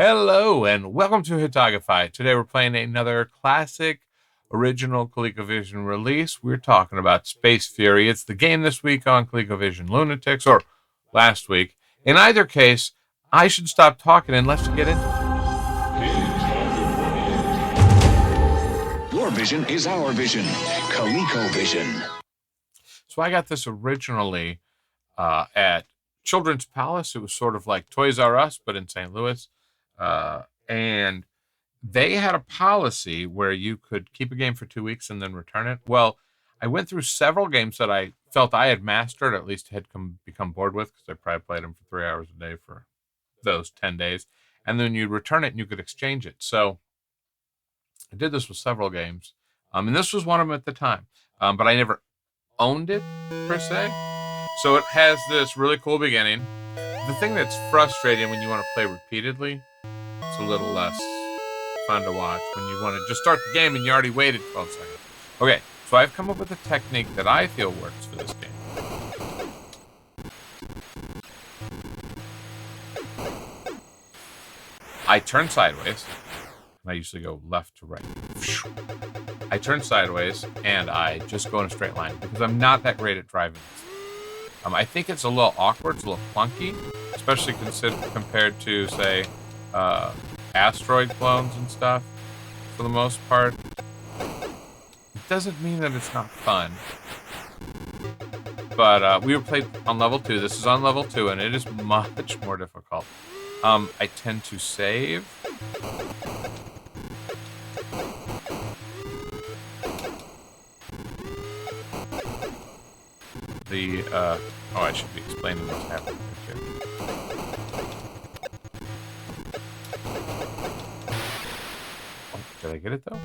Hello and welcome to Hitogify. Today we're playing another classic original Colecovision release. We're talking about Space Fury. It's the game this week on Colecovision Lunatics, or last week. In either case, I should stop talking and let's get into it. Your vision is our vision. Colecovision. So I got this originally at Children's Palace. It was sort of like Toys R Us, but in St. Louis. And they had a policy where you could keep a game for 2 weeks and then return it. Well, I went through several games that I felt I had mastered, at least had become bored with, because I probably played them for 3 hours a day for those 10 days. And then you'd return it and you could exchange it. So I did this with several games. And this was one of them at the time. But I never owned it, per se. So it has this really cool beginning. The thing that's frustrating when you want to play repeatedly, it's a little less fun to watch when you want to just start the game and you already waited 12 seconds. Okay, so I've come up with a technique that I feel works for this game. I turn sideways. I usually go left to right. I turn sideways and I just go in a straight line because I'm not that great at driving this. I think it's a little awkward, it's a little clunky, especially compared to, say, asteroid clones and stuff, for the most part. It doesn't mean that it's not fun. But we were played on level 2. This is on level 2, and it is much more difficult. I tend to save. I should be explaining what's happening here. Oh, did I get it though?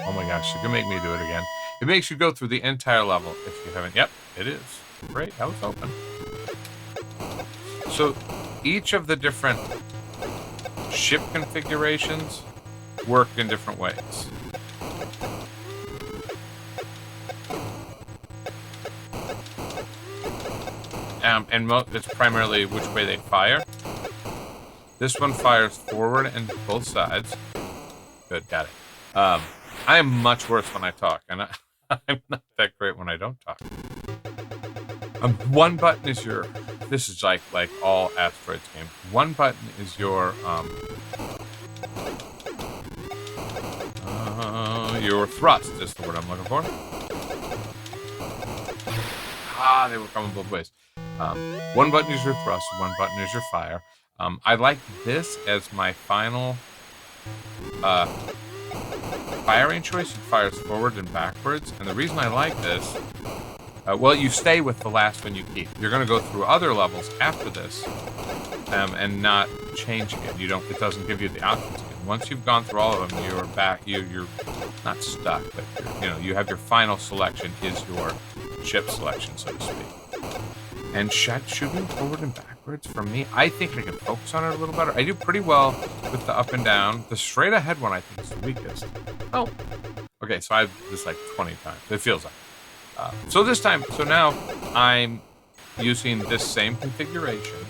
Oh my gosh, you can make me do it again. It makes you go through the entire level if you haven't. Yep, it is. Great, that was open. So each of the different ship configurations work in different ways. And it's primarily which way they fire. This one fires forward and both sides. Good, got it. I am much worse when I talk, and I'm not that great when I don't talk. One button is your... This is like all Asteroids games. One button is your thrust is the word I'm looking for. They were coming both ways. One button is your thrust, one button is your fire. I like this as my final firing choice. It fires forward and backwards. And the reason I like this, you stay with the last one you keep. You're going to go through other levels after this and not changing it. It doesn't give you the options again. Once you've gone through all of them, you're back. You're not stuck, but you have your final selection is your ship selection, so to speak. And shooting forward and backwards, for me, I think I can focus on it a little better. I do pretty well with the up and down. The straight ahead one, I think, is the weakest. Oh, okay, so I've this like 20 times. It feels like. So now I'm using this same configuration,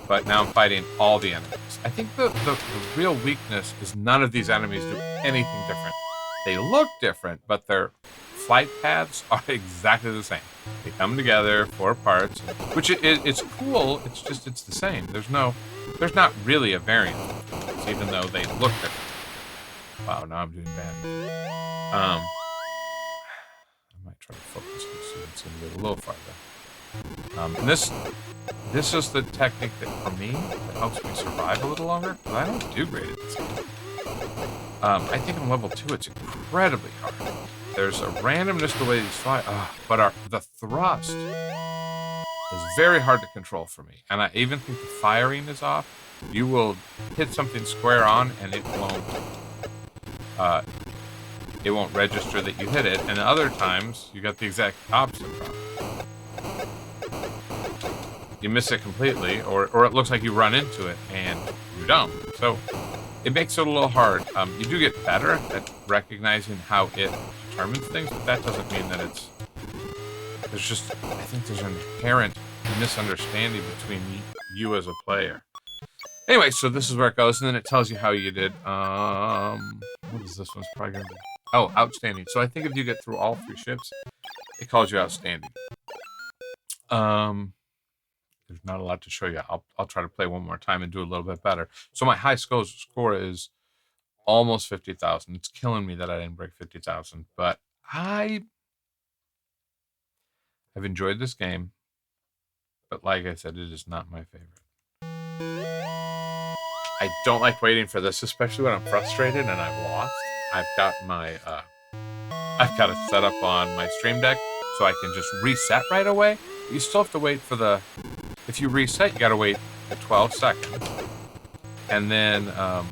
but now I'm fighting all the enemies. I think the real weakness is none of these enemies do anything different. They look different, but their flight paths are exactly the same. They come together, 4 parts, which it's cool. It's just it's the same. There's not really a variance, even though they look different. Wow, now I'm doing bad. I might try to focus this so it's a little farther. And this is the technique that for me that helps me survive a little longer, because I don't do great at this game. I think on level 2 it's incredibly hard. There's a randomness the way these fly, but the thrust is very hard to control for me. And I even think the firing is off. You will hit something square on, and it won't register that you hit it. And other times, you got the exact opposite problem. You miss it completely, or it looks like you run into it, and you don't. So it makes it a little hard. You do get better at recognizing how it determines things, but that doesn't mean that I think there's an inherent misunderstanding between you as a player. Anyway, so this is where it goes, and then it tells you how you did. What is this one's probably gonna be? Oh, outstanding. So I think if you get through all 3 ships, it calls you outstanding. There's not a lot to show you. I'll try to play one more time and do a little bit better. So my high score is almost 50,000. It's killing me that I didn't break 50,000, but I've enjoyed this game. But like I said, it is not my favorite. I don't like waiting for this, especially when I'm frustrated and I've lost. I've got it set up on my Stream Deck so I can just reset right away. You still have to wait for if you reset, you got to wait for 12 seconds. And then, I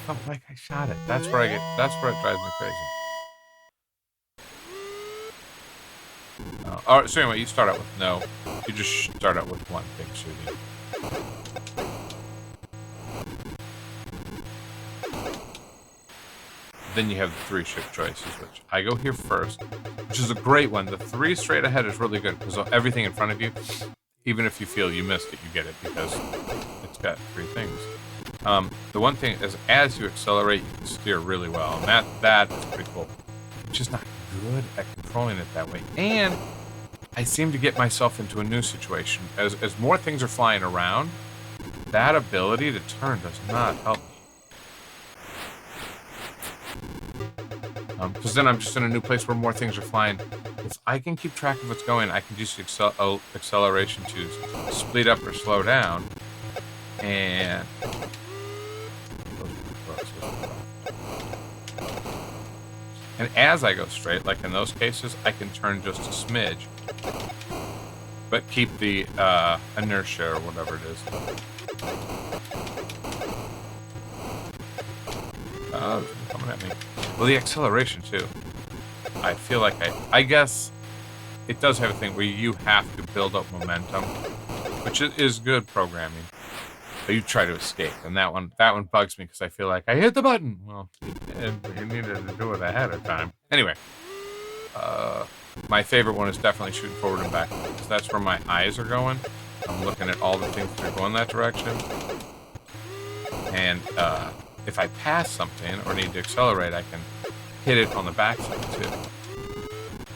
felt like I shot it. That's where it drives me crazy. All right, so anyway, you start out with no. You just start out with one thing shooting. Then you have the 3 ship choices, which I go here first, which is a great one. The 3 straight ahead is really good because everything in front of you, even if you feel you missed it, you get it because it's got 3 things. The one thing is, as you accelerate, you can steer really well, and that is pretty cool. I'm just not good at controlling it that way, and I seem to get myself into a new situation. As more things are flying around, that ability to turn does not help me. Because then I'm just in a new place where more things are flying. If I can keep track of what's going, I can use acceleration to speed up or slow down. And as I go straight, like in those cases, I can turn just a smidge, but keep the inertia or whatever it is. Coming at me. Well, the acceleration too. I feel like I guess it does have a thing where you have to build up momentum, which is good programming. But you try to escape, and that one bugs me because I feel like I hit the button. Well, you needed to do it ahead of time. Anyway, my favorite one is definitely shooting forward and back because that's where my eyes are going. I'm looking at all the things that are going that direction, and if I pass something or need to accelerate, I can hit it on the backside too.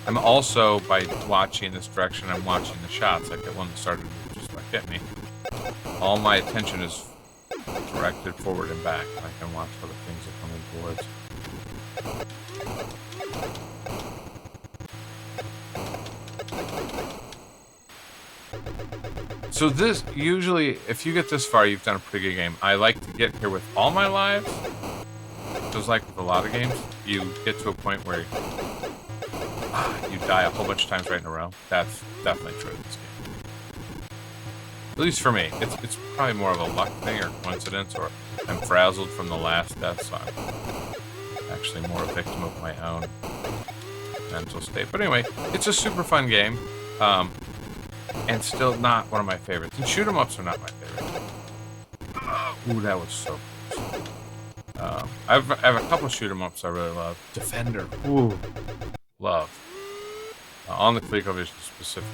I'm also, by watching this direction, I'm watching the shots, like that one that started to just like hit me. All my attention is directed forward and back. I can watch other things that come towards. So this, usually, if you get this far, you've done a pretty good game. I like to get here with all my lives. Just like with a lot of games, you get to a point where you die a whole bunch of times right in a row. That's definitely true in this game. At least for me. It's probably more of a luck thing or coincidence, or I'm frazzled from the last death, so I'm actually more a victim of my own mental state. But anyway, it's a super fun game. And still not one of my favorites. And shoot 'em ups are not my favorite. Ooh, that was so close. I have a couple of shoot 'em ups I really love. Defender, ooh, love. On the Colecovision specifically.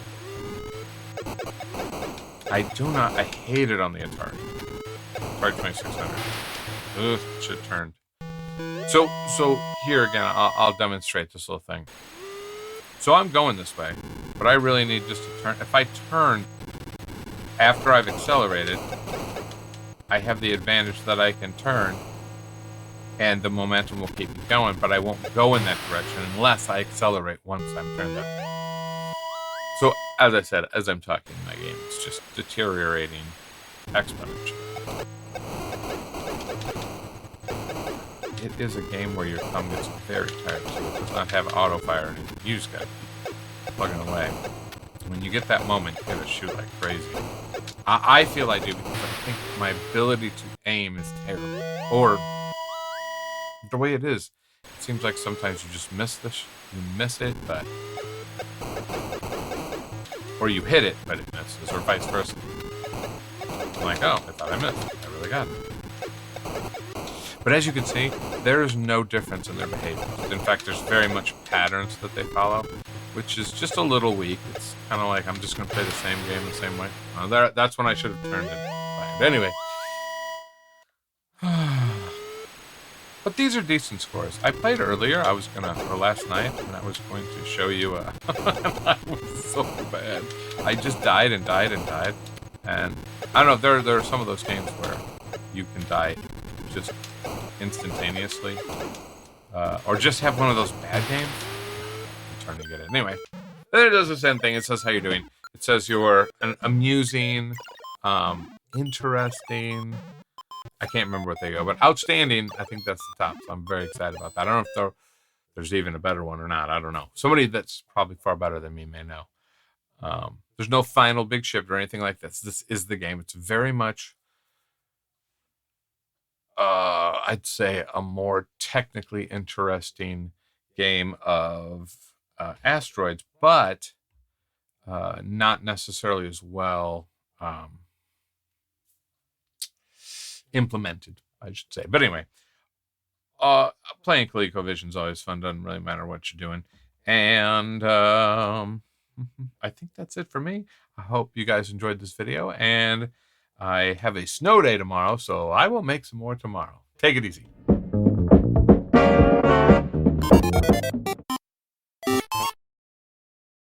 I hate it on the Atari 2600. Ugh, shit turned. So here again, I'll demonstrate this little thing. So I'm going this way, but I really need just to turn. If I turn after I've accelerated, I have the advantage that I can turn and the momentum will keep me going, but I won't go in that direction unless I accelerate once I'm turned that way. So, as I said, as I'm talking, my game is just deteriorating exponentially. It is a game where your thumb gets very tired, so it does not have auto fire or anything. You just gotta keep plugging away. When you get that moment, you gotta shoot like crazy. I feel I do because I think my ability to aim is terrible. Or the way it is, it seems like sometimes you just miss you miss it, but or you hit it, but it misses, or vice versa. I'm like, oh, I thought I missed. I really got it. But as you can see, there is no difference in their behavior. In fact, there's very much patterns that they follow, which is just a little weak. It's kind of like I'm just going to play the same game the same way. That's when I should have turned it. But anyway. But these are decent scores. I played earlier. Or last night, and I was going to show you. I was so bad. I just died and died and died. And I don't know. There are some of those games where you can die just instantaneously, or just have one of those bad games. I'm trying to get it anyway. Then it does the same thing. It says how you're doing. It says you're an amusing, interesting. I can't remember what they go, but outstanding. I think that's the top. So I'm very excited about that. I don't know if there's even a better one or not. I don't know. Somebody that's probably far better than me may know. There's no final big shift or anything like this. This is the game. It's very much, I'd say, a more technically interesting game of asteroids, but not necessarily as well implemented, I should say. But anyway, playing Colecovision is always fun. Doesn't really matter what you're doing. And I think that's it for me. I hope you guys enjoyed this video. And I have a snow day tomorrow, so I will make some more tomorrow. Take it easy.